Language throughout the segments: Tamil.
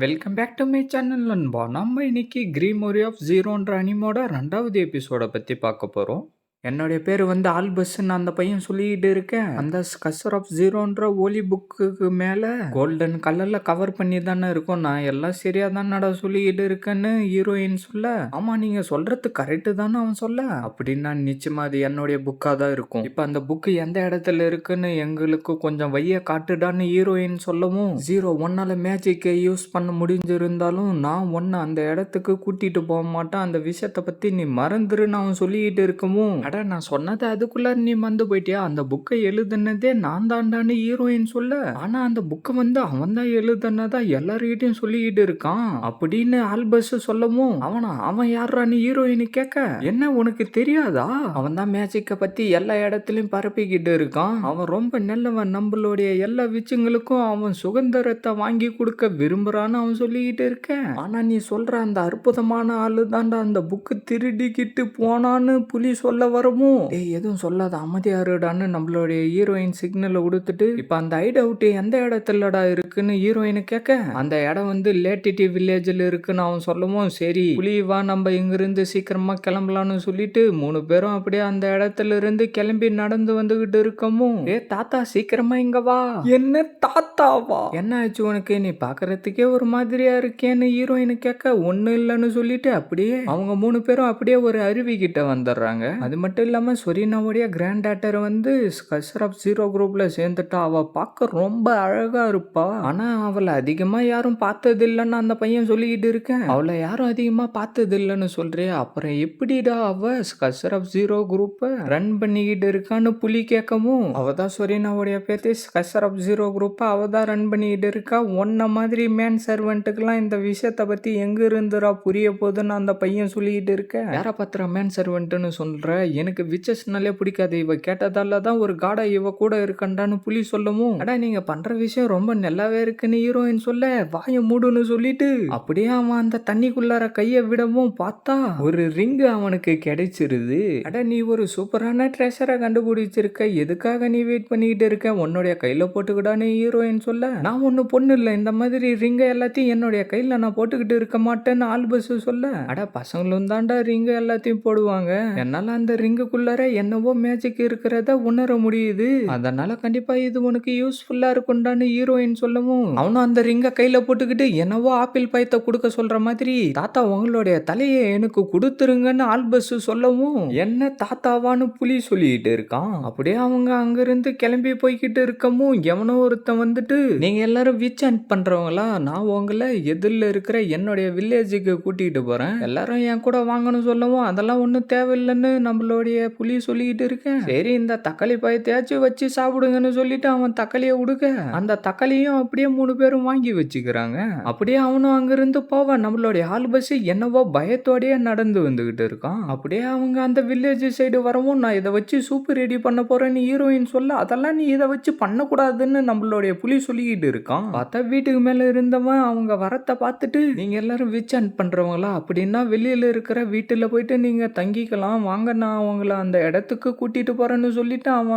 Welcome back to my channel நண்பா. நம்ம இன்னைக்கு கிரீமோரி ஆஃப் ஜீரோன்ற அனிமோட 2வது எபிசோட பத்தி பார்க்க போறோம். என்னுடைய பேர் ஆல்பஸ்ன்னு அந்த பையன் சொல்லிக்கிட்டு இருக்கேன். அந்த ஸ்கஸ்ஸர் ஆஃப் ஜீரோன்ற ஒலி புக்குக்கு மேல கோல்டன் கலர்ல கவர் பண்ணி தானே இருக்கும். நான் எல்லாம் சரியா தானடா சொல்லிக்கிட்டு இருக்கேன்னு ஹீரோயின் சொல்ல, ஆமா நீங்க சொல்றது கரெக்டு தானே அவன் சொல்ல, அப்படின்னா நிச்சயமா அது என்னுடைய புக்கா தான் இருக்கும். இப்ப அந்த புக்கு எந்த இடத்துல இருக்குன்னு எங்களுக்கு கொஞ்சம் வைய காட்டுடான்னு ஹீரோயின் சொல்லவும், ஜீரோ ஒன்னால மேஜிக்கை யூஸ் பண்ண முடிஞ்சிருந்தாலும் நான் ஒன்னு அந்த இடத்துக்கு கூட்டிட்டு போக மாட்டேன், அந்த விஷயத்த பத்தி நீ மறந்துருன்னு அவன் சொல்லிக்கிட்டு இருக்கவும், அட நான் சொன்னது அதுக்குள்ள நீ மறந்து போயிட்டியா, அந்த புக்கை எழுதுனதே நான் தாண்டான்னு ஹீரோயின் சொல்ல, ஆனா அந்த புக்கை அவன் தான் எழுதுனதா எல்லார்கிட்டையும் சொல்லிக்கிட்டு இருக்கான் அப்படின்னு ஆல்பஸ் சொல்லவும், அவன் யாரான்னு ஹீரோயின் கேட்க, என்ன உனக்கு தெரியாதா, அவன் தான் மேஜிக்கை பத்தி எல்லா இடத்துலயும் பரப்பிக்கிட்டு இருக்கான், அவன் ரொம்ப நல்லவன், நம்மளுடைய எல்லா விஷயங்களுக்கும் அவன் சுதந்திரத்தை வாங்கி கொடுக்க விரும்புறான்னு அவன் சொல்லிக்கிட்டு இருக்கேன். ஆனா நீ சொல்ற அந்த அற்புதமான ஆளு தாண்டா அந்த புக்கு திருடிக்கிட்டு போனான்னு புலி சொல்ல வரவும், டேய் எதுவும் சொல்லாத அமைதியாருடான்னு நம்மளுடைய ஹீரோயின் சிக்னலை கொடுத்துட்டு, இப்ப அந்த ஹைட் அவுட் எந்த இடத்துலடா இருக்குன்னு ஹீரோயினை கேட்க, அந்த இடம் லேட்டிட்டி வில்லேஜில் இருக்குன்னு அவன் சொல்லவும், சரி புலி வா நம்ம இங்கிருந்து சீக்கிரமா கிளம்பலான்னு சொல்லிட்டு 3 பேரும் அப்படியே அந்த இடத்துல இருந்து கிளம்பி நடந்து வந்துகிட்டு இருக்கமும், ஏ தாத்தா சீக்கிரமா இங்க வா. என்ன தாத்தாவா, என்ன ஆச்சு உனக்கு, நீ பாக்குறதுக்கே ஒரு மாதிரியா இருக்கேன்னு ஹீரோயினை கேட்க, ஒண்ணு இல்லைன்னு சொல்லிட்டு அப்படியே அவங்க 3 பேரும் அப்படியே ஒரு அருவி கிட்ட வந்துடுறாங்க. அது மட்டும் இல்லாம சொரீனாவுடைய கிராண்ட் டாட்டர் ஸ்கஸ்ஸர் ஆஃப் ஜீரோ குரூப்ல சேர்ந்துட்டா. அவ பார்க்க ரொம்ப அழகா இருப்பா, ஆனா அவளை அதிகமா யாரும் பார்த்தது இல்லைன்னு அந்த பையன் சொல்லிக்கிட்டு இருக்கேன். அவளை யாரும் அதிகமா பார்த்தது இல்லைன்னு சொல்றியா, அப்புறம் எப்படிடா அவ ஸ்கஸ்ஸர் ஆஃப் ஜீரோ குரூப்பை ரன் பண்ணிக்கிட்டு இருக்கான்னு புலி கேட்கவும், அவதான் சொரீனாவுடைய பேத்தி, ஸ்கஸ்ஸர் ஆஃப் ஜீரோ குரூப்பை அவதான் ரன் பண்ணிக்கிட்டு இருக்கா. ஒன்ன மாதிரி மேன் சர்வெண்ட்டுக்கெல்லாம் இந்த விஷயத்தை பத்தி எங்க இருந்துரா புரிய போகுதுன்னு அந்த பையன் சொல்லிக்கிட்டு இருக்கேன். யார பத்திர மேன் சர்வெண்ட்னு சொல்ற, எனக்கு விச்சஸ்னாலே பிடிக்காது, இவ கேட்டதால தான் ஒரு காடா இவ கூட இருக்கண்டான்னு புலி சொல்லவும், அடா நீங்க பண்ற விஷயம் ரொம்ப நல்லாவே இருக்குன்னு ஹீரோயின் சொல்ல, வாய மூடுன்னு சொல்லிட்டு அப்படியே அவன் அந்த தண்ணிக்குள்ளார கைய விடவும் பார்த்தா ஒரு ரிங்கு அவனுக்கு கிடைச்சிருது. அட நீ ஒரு சூப்பரான ட்ரெஷரை கண்டுபிடிச்சிருக்க, எதுக்காக நீ வெயிட் பண்ணிக்கிட்டு இருக்க, உன்னுடைய கையில போட்டுக்கிடான்னு ஹீரோயின் சொல்ல, நான் ஒண்ணு பொண்ணு இல்ல, இந்த மாதிரி ரிங்க எல்லாத்தையும் என்னுடைய கையில நான் போட்டுக்கிட்டு இருக்க மாட்டேன்னு ஆல்பஸ் சொல்ல, அட பசங்களும் தாண்டா ரிங்க எல்லாத்தையும் போடுவாங்க, என்னால அந்த ரிங்குக்குள்ளார என்னவோ மேஜிக் இருக்கிறத உணர முடியுது, அதனால கண்டிப்பா இது உனக்கு யூஸ்ஃபுல்லா இருக்கும்டான்னு ஹீரோயின் சொல்லவும், அவனும் அந்த ரிங்க கையில போட்டுக்கிட்டு என்னவோ ஆப்பிள் பழத்தை கொடுக்க சொல்ற மாதிரி, தாத்தா உங்களுடைய தலையை எனக்கு கொடுத்துருங்கன்னு ஆல்பஸ் சொல்லவும், என்ன தாத்தாவான்னு புலி சொல்லிட்டு இருக்கான். அப்படியே அவங்க அங்கிருந்து கிளம்பி போய்கிட்டு இருக்கமும் எவனோ ஒருத்தன் வந்துட்டு, நீங்க எல்லாரும் விச் ஹண்ட் பண்றவங்களா, நான் உங்களை எதிரில் இருக்கிற என்னுடைய வில்லேஜுக்கு கூட்டிட்டு போறேன், எல்லாரும் என் கூட வாங்கன்னு சொல்லவும், அதெல்லாம் ஒன்றும் தேவையில்லைன்னு நம்மளுடைய புலி சொல்லிக்கிட்டு இருக்கேன். சரி இந்த தக்காளி பழத்தையாச்சும் வச்சு சாப்பிடுங்கன்னு சொல்லிட்டு அவன் தக்காளியை உடுக்க, அந்த தக்காளியும் அப்படியே 3 பேரும் வாங்கி வச்சுக்கிறாங்க. அப்படியே அவனும் அங்கிருந்து போவான். நம்மளுடைய ஆல்பஸ் என்னவோ பயத்தோடயே நடந்து வந்துகிட்டு இருக்கான். அப்படியே அவங்க அந்த வில்லேஜ் சைடு வரவும், நான் இதை வச்சு சூப்பு ரெடி பண்ண போறேன்னு ஹீரோயின் சொல்ல, அதெல்லாம் நீ இதை வச்சு பண்ணக்கூடாதுன்னு நம்மளுடைய புலி சொல்லிக்கிட்டு இருக்கான். பார்த்தா வீட்டுக்கு மேல இருந்தவன் அவங்க வரத்தை பார்த்துட்டு, நீங்க எல்லாரும் விச் ஹண்ட் பண்றவங்களா, அப்படின்னா வெளியில இருக்கிற வீட்டுல போயிட்டு நீங்க தங்கிக்கலாம் வாங்க, நான் அவங்கள அந்த இடத்துக்கு கூட்டிட்டு போறேன்னு சொல்லிட்டு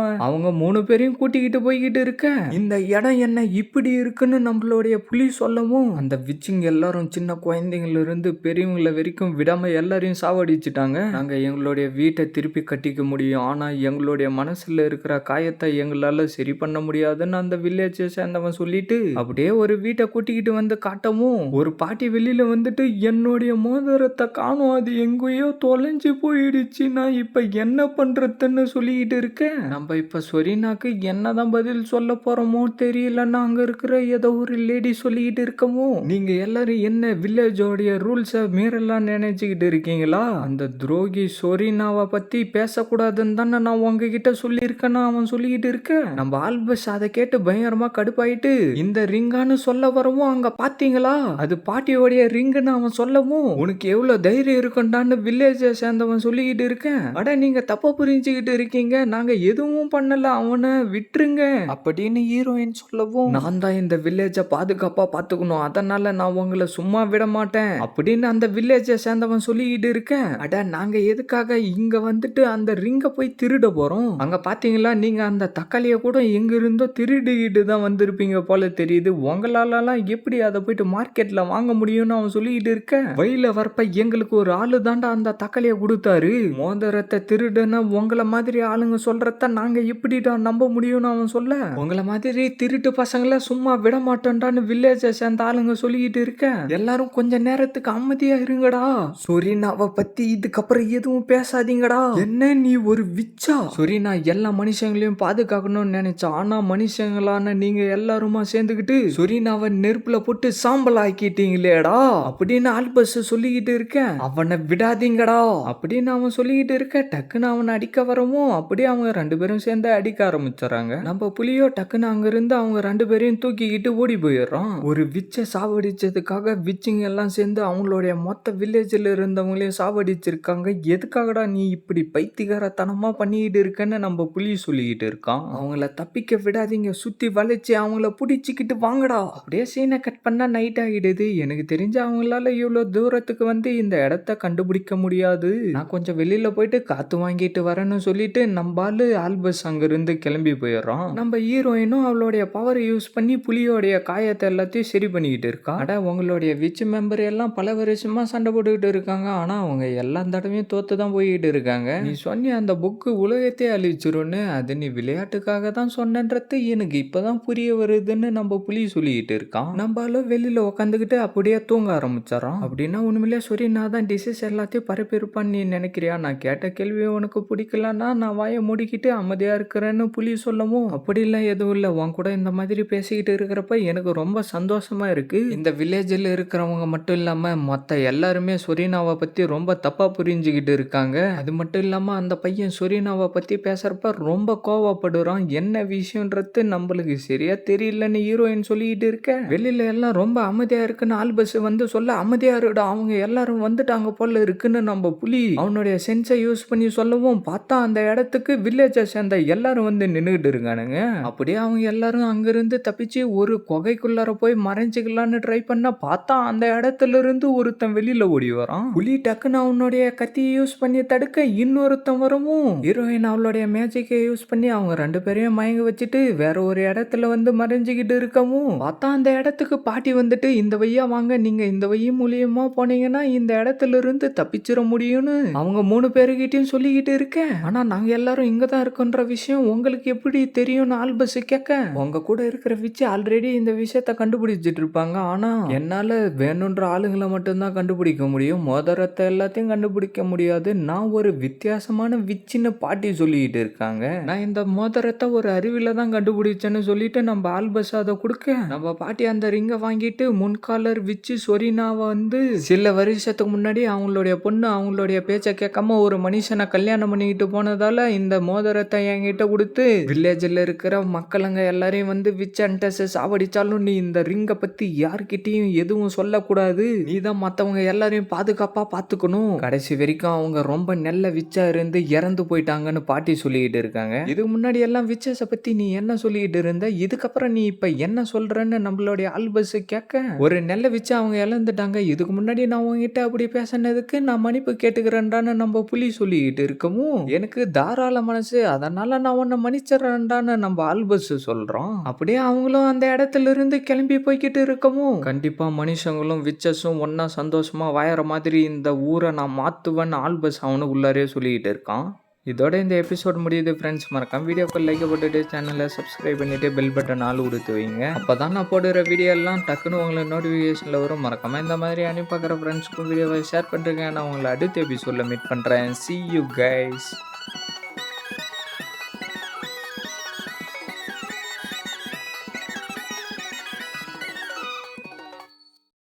அவங்க 3 பேரையும் கூட்டிக்கிட்டு போய்கிட்டு இருக்க, இந்த இடம் என்ன இப்படி இருக்குன்னு நம்மளுடைய புலி சொல்லவும், அந்த விச்சிங் எல்லாரும் சின்ன குழந்தைங்கள இருந்து பெரியவங்கள வரைக்கும் விடாம எல்லாரையும் சாவடிச்சுட்டாங்க, நாங்க எங்களுடைய வீட்டை திருப்பி கட்டிக்க முடியும், ஆனா எங்களுடைய மனசுல இருக்கிற காயத்தை எங்களால சரி பண்ண முடியாதுன்னு அந்த வில்லேஜை சேர்ந்தவன் சொல்லிட்டு அப்படியே ஒரு வீட்டை கூட்டிக்கிட்டு வந்து காட்டவும், ஒரு பாட்டி வெளியில வந்துட்டு என்னுடைய மோதிரத்தை காணும், அது எங்கேயோ தொலைஞ்சு போயிடுச்சு, நான் இப்ப என்ன பண்றதுன்னு சொல்லிக்கிட்டு இருக்கேன். நம்ம இப்ப சொரீனாக்கு என்னதான் பதில் சொல்ல போறோமோ தெரியலன்னா அங்க இருக்கிற ஏதோ ஒரு லேடி சொல்லிக்கிட்டு இருக்கமோ, நீங்க எல்லாரும் என்ன வில்லேஜோடைய ரூல்ஸை மீறலாம் நினைச்சுக்கிட்டு இருக்கீங்களா, அந்த துரோகி சொரீனாவை பத்தி பேசக்கூடாதுன்னு தானே நான் உங்ககிட்ட சொல்லியிருக்கேன்னு அவன் சொல்லிக்கிட்டு இருக்க, நம்ம ஆல்பஸ் அதை கேட்டு பயங்கரமா கடுப்பாயிட்டு, இந்த ரிங்கான்னு சொல்ல வரவும், அங்க பாத்தீங்களா அது பாட்டியோடைய ரிங்குன்னு அவன் சொல்லவும், உனக்கு எவ்வளவு தைரியம் இருக்குண்டான்னு வில்லேஜை சேர்ந்தவன் சொல்லிக்கிட்டு இருக்கேன். அட நீங்க தப்பா புரிஞ்சுக்கிட்டு இருக்கீங்க, நாங்க எதுவும் பண்ணல, அவனை விட்டுருங்க அப்படின்னு ஹீரோயின் சொல்லவும், நான் தான் இந்த வில்லேஜ பாதுகாப்பா பாத்துக்கணும், அதனால நான் உங்களை சும்மா விட மாட்டேன் அப்படின்னு அந்த வில்லேஜை சேர்ந்தவன் சொல்லிக்கிட்டு இருக்க. அட நாங்க எதுக்காக இங்க வந்துட்டு அந்த ரிங்க போய் திருட போறோம், அங்க பாத்தீங்களா நீங்க அந்த தக்காளியை கூட எங்க இருந்தோ திருடிக்கிட்டு தான் வந்திருப்பீங்க போல தெரியுது, உங்களாலலாம் எப்படி அதை போயிட்டு மார்க்கெட்ல வாங்க முடியும்னு அவன் சொல்லிக்கிட்டு இருக்க. வழியில வரப்ப எங்களுக்கு ஒரு ஆளு தாண்டா அந்த தக்காளியை கொடுத்தாரு, மோதிரத்தை திருடுன உங்களை மாதிரி ஆளுங்க சொல்றத நாங்க எப்படிடா நம்ப முடியும்னு அவன் சொல்ல, உங்களை மாதிரி திருட்டு பசங்களை சும்மா விட மாட்டோம்டான்னு வில்லேஜை சேர்ந்த ஆளுங்க சொல்லிக்கிட்டு இருக்க. எல்லாரும் கொஞ்ச நேரத்துக்கு அமைதியா இருங்கடா, சொரினாவை பத்தி இதுக்கப்புறம் எதுவும் பேசாதீங்கடா. என்ன நீ ஒரு விச்சா? சொரினா எல்லா மனுஷங்களையும் பாதுகாக்கணும்னு நினைச்சா, ஆனா மனுஷங்களான நீங்க எல்லாருமா சேர்ந்துக்கிட்டு சொரினாவை நெருப்புல போட்டு சாம்பல் ஆக்கிட்டீங்களேடா அப்படின்னு ஆல்பஸ் சொல்லிக்கிட்டு இருக்க. அவனை விடாதீங்கடா அப்படின்னு அவன் சொல்லிக்கிட்டு இருக்க. டக்குன்னு அவனை அடிக்க வரவும் அப்படியே அவங்க ரெண்டு பேரும் சேர்ந்து அடிக்க ஆரம்பிச்சுறாங்க. நம்ம புலியோ டக்குன்னு அங்க இருந்து அவங்க ரெண்டு பேரையும் தூக்கிக்கிட்டு ஓடி போயிடுறான். ஒரு விச்சை சாவடிச்சதுக்காக விச்சிங்க எல்லாம் சேர்ந்து அவங்களுடைய மொத்த வில்லேஜில் இருந்தவங்களையும் சாவடிச்சிருக்காங்க. எதுக்காகடா நீ இப்படி பைத்தியகாரத்தனமா பண்ணிக்கிட்டு இருக்கன்னு நம்ம புலி சொல்லிக்கிட்டு இருக்கான். அவங்கள தப்பிக்க விடாதீங்க, சுத்தி வளைச்சு அவங்கள பிடிச்சிக்கிட்டு வாங்கடா. அப்படியே சீனை கட் பண்ணா நைட் ஆகிடுது. எனக்கு தெரிஞ்ச அவங்களால இவ்வளவு தூரத்துக்கு வந்து இந்த இடத்த கண்டுபிடிக்க முடியாது, நான் கொஞ்சம் வெளியில போயிட்டு காத்து வாங்கிட்டு வரேன்னு சொல்லிட்டு நம்பாலு ஆல்பஸ் அங்க இருந்து கிளம்பி போயிடுறான். நம்ம ஹீரோயினும் அவளுடைய பவரை யூஸ் பண்ணி புலியோடைய காயத்தை எல்லாத்தையும் சரி பண்ணிக்கிட்டு இருக்கா. அட உங்களுடைய விச் மெம்பர் எல்லாம் பல வருஷமா சண்டை போட்டுக்கிட்டு இருக்காங்க, ஆனா அவங்க எல்லா தடவையும் தோத்து தான் போயிட்டு இருக்காங்க. நீ சொன்ன அந்த புக்கு உலகத்தை அழிச்சிரும்னு, அது நீ விளையாட்டுக்காக தான் சொன்னன்றது எனக்கு இப்பதான் புரிய வருதுன்னு நம்ம புலி சொல்லிக்கிட்டு இருக்கான். நம்மளும் வெளியில உட்காந்துக்கிட்டு அப்படியே தூங்க ஆரம்பிச்சிடறான். அப்படின்னா உண்மையிலே சரி நான் தான் டிசீஸ் எல்லாத்தையும் பரப்பியிருப்பான்னு நீ நினைக்கிறியா? நான் கேட்ட கேள்வி உனக்கு பிடிக்கலன்னா நான் வாயை மூடிக்கிட்டு அமைதியா இருக்கிறேன்னு புலி சொல்லவும், அப்படிலாம் எதுவும் இல்லை, உன் கூட இந்த மாதிரி பேசிக்கிட்டு இருக்கிறப்ப எனக்கு ரொம்ப சந்தோஷமா இருக்கு. இந்த வில்லேஜில் இருக்கிறவங்க மட்டும் இல்லாம மொத்த எல்லாருமே சொரீனாவை பத்தி ரொம்ப தப்பா புரிஞ்சுக்கிட்டு இருக்காங்க. அது மட்டும் இல்லாம அந்த பையன் சொரீனாவை பத்தி பேசுறப்ப ரொம்ப கோவப்படுறான். என்ன விஷயம்ன்றது நம்மளுக்கு சரியா தெரியலன்னு ஹீரோயின் சொல்லிக்கிட்டு இருக்க. வெளியில எல்லாம் ரொம்ப அமைதியா இருக்குன்னு ஆல்பஸ் வந்து சொல்ல, அமைதியா இருடா அவங்க எல்லாரும் வந்துட்டாங்க போல இருக்குன்னு நம்ம புலி அவனுடைய சென்ஸை யூஸ் பண்ணி சொல்லவும், பார்த்தா அந்த இடத்துக்கு வில்லேஜை சேர்ந்த எல்லாரும் வந்து நின்றுகிட்டு இருக்கானுங்க. அப்படியே அவங்க எல்லாரும் அங்கிருந்து தப்பிச்சு ஒரு குகைக்குள்ளார போய் மறைஞ்சுக்கலான்னு ட்ரை பண்ண, பார்த்தா அந்த இடத்துல இருந்து ஒருத்தன் வெளியில ஓடி வரான். புலி டக்குன்னு அவனுடைய கத்தியை யூஸ் பண்ணி தடுக்க இன்னொருத்தன் வரவும், ஹீரோயின் அவளுடைய மேஜிக்கை யூஸ் பண்ணி அவங்க ரெண்டு பேரையும் மயங்க வச்சுட்டு வேற ஒரு இடத்துல வந்து மறைஞ்சுக்கிட்டு இருக்கவும், பார்த்தா அந்த இடத்துக்கு பாட்டி வந்துட்டு இந்த வழியா வாங்க, நீங்க இந்த வழி மூலியமா போனீங்கன்னா இந்த இடத்துல இருந்து தப்பிச்சிட முடியும்னு அவங்க 3 பேருக்கிட்டையும் சொல்லிக்கிட்டு இருக்கேன். ஆனா நாங்க எல்லாரும் இங்க தான் இருக்கோன்ற விஷயம் உங்களுக்கு எப்படி தெரியும்னு ஆல்பஸ் கேட்க, உங்க கூட இருக்கிற விச்சு ஆல்ரெடி இந்த விஷயத்த கண்டுபிடிச்சிட்டு இருப்பாங்க, ஆனா என்னால வேணுன்ற ஆளுங்களை மட்டும்தான் கண்டுபிடிக்க முடியும், மோதிரத்தை எல்லாத்தையும் கண்டுபிடிக்க முடியாது, நான் ஒரு வித்தியாசமான விச்சின்னு பாட்டி சொல்லிக்கிட்டு இருக்காங்க, நான் இந்த மோதிரத்தை ஒரு அறிவில தான் கண்டுபிடிச்சேன்னு சொல்லிட்டு நம்ம ஆல்பஸ் அதை கொடுக்க, நம்ம பாட்டி அந்த ரிங்கை வாங்கிட்டு முன்காலர் விச்சு சொரினாவை வந்து சில வருஷத்துக்கு முன்னாடி அவங்களுடைய பொண்ணு அவங்களுடைய பேச்சை கேட்காம ஒரு மனுஷனை கல்யாணம் பண்ணிக்கிட்டு போனதால இந்த மோதிரத்தை என்கிட்ட கொடுத்து வில்லேஜில் இருக்கிற மக்களுங்க எல்லாரையும் வந்து விச் அண்டஸ் சாவடிச்சாலும் நீ இந்த ரிங்கை பத்தி யார்கிட்டையும் எதுவும் சொல்லக்கூடாது, நீ தான் மற்றவங்க எல்லாரையும் பாதுகாப்பா பார்த்துக்கணும், கடைசி வரைக்கும் அவங்க ரொம்ப நல்ல விச்சா இருந்து இறந்து போயிட்டாங்கன்னு பாட்டி சொல்லிக்கிட்டு இருக்காங்க. இதுக்கு முன்னாடி எல்லாம் விச்சஸை பத்தி நீ என்ன சொல்லிக்கிட்டு இருந்த, இதுக்கப்புறம் நீ இப்ப என்ன சொல்றன்னு நம்மளுடைய ஆல்பஸ் கேட்க, ஒரு நல்ல விச்சா அவங்க இழந்துட்டாங்க, இதுக்கு முன்னாடி நான் உங்ககிட்ட அப்படி பேசினதுக்கு நான் மன்னிப்பு கேட்டுக்கிறேன்டான்னு நம்ம புலி சொல்லிக்கிட்டு இருக்கவும், எனக்கு தாராள மனசு, அதனால நான் உன்னை மன்னிச்சிடறேன்டான்னு நம்ம ஆல்பஸ் சொல்றோம். அப்படியே அவங்களும் அந்த இடத்துல இருந்து கிளம்பி போய்கிட்டு இருக்கவும், கண்டிப்பா மனுஷங்களும் விச்சஸும் ஒன்னா சந்தோஷமா வாழற மாதிரி இந்த ஊரை நான் மாத்துவேன்னு ஆல்பஸ் அவனுக்கு உள்ளாரே சொல்லிக்கிட்டு இருக்கான். இதோட இந்த எபிசோட் முடியுது ஃப்ரெண்ட்ஸ். மறக்காம வீடியோக்கு லைக் போட்டுட்டு சேனலை சப்ஸ்கிரைப் பண்ணிட்டு பெல் பட்டன் ஆள் கொடுத்து வைங்க, அப்பதான் நான் போடுற வீடியோ எல்லாம் டக்குன்னு உங்களுக்கு நோட்டிஃபிகேஷன்ல வரும். மறக்காம இந்த மாதிரி அனுப்பி பார்க்குற ஃப்ரெண்ட்ஸுக்கும் வீடியோவை ஷேர் பண்ணுறேங்க. நான் உங்களை அடுத்த எபிசோட்ல மீட் பண்றேன். See you guys.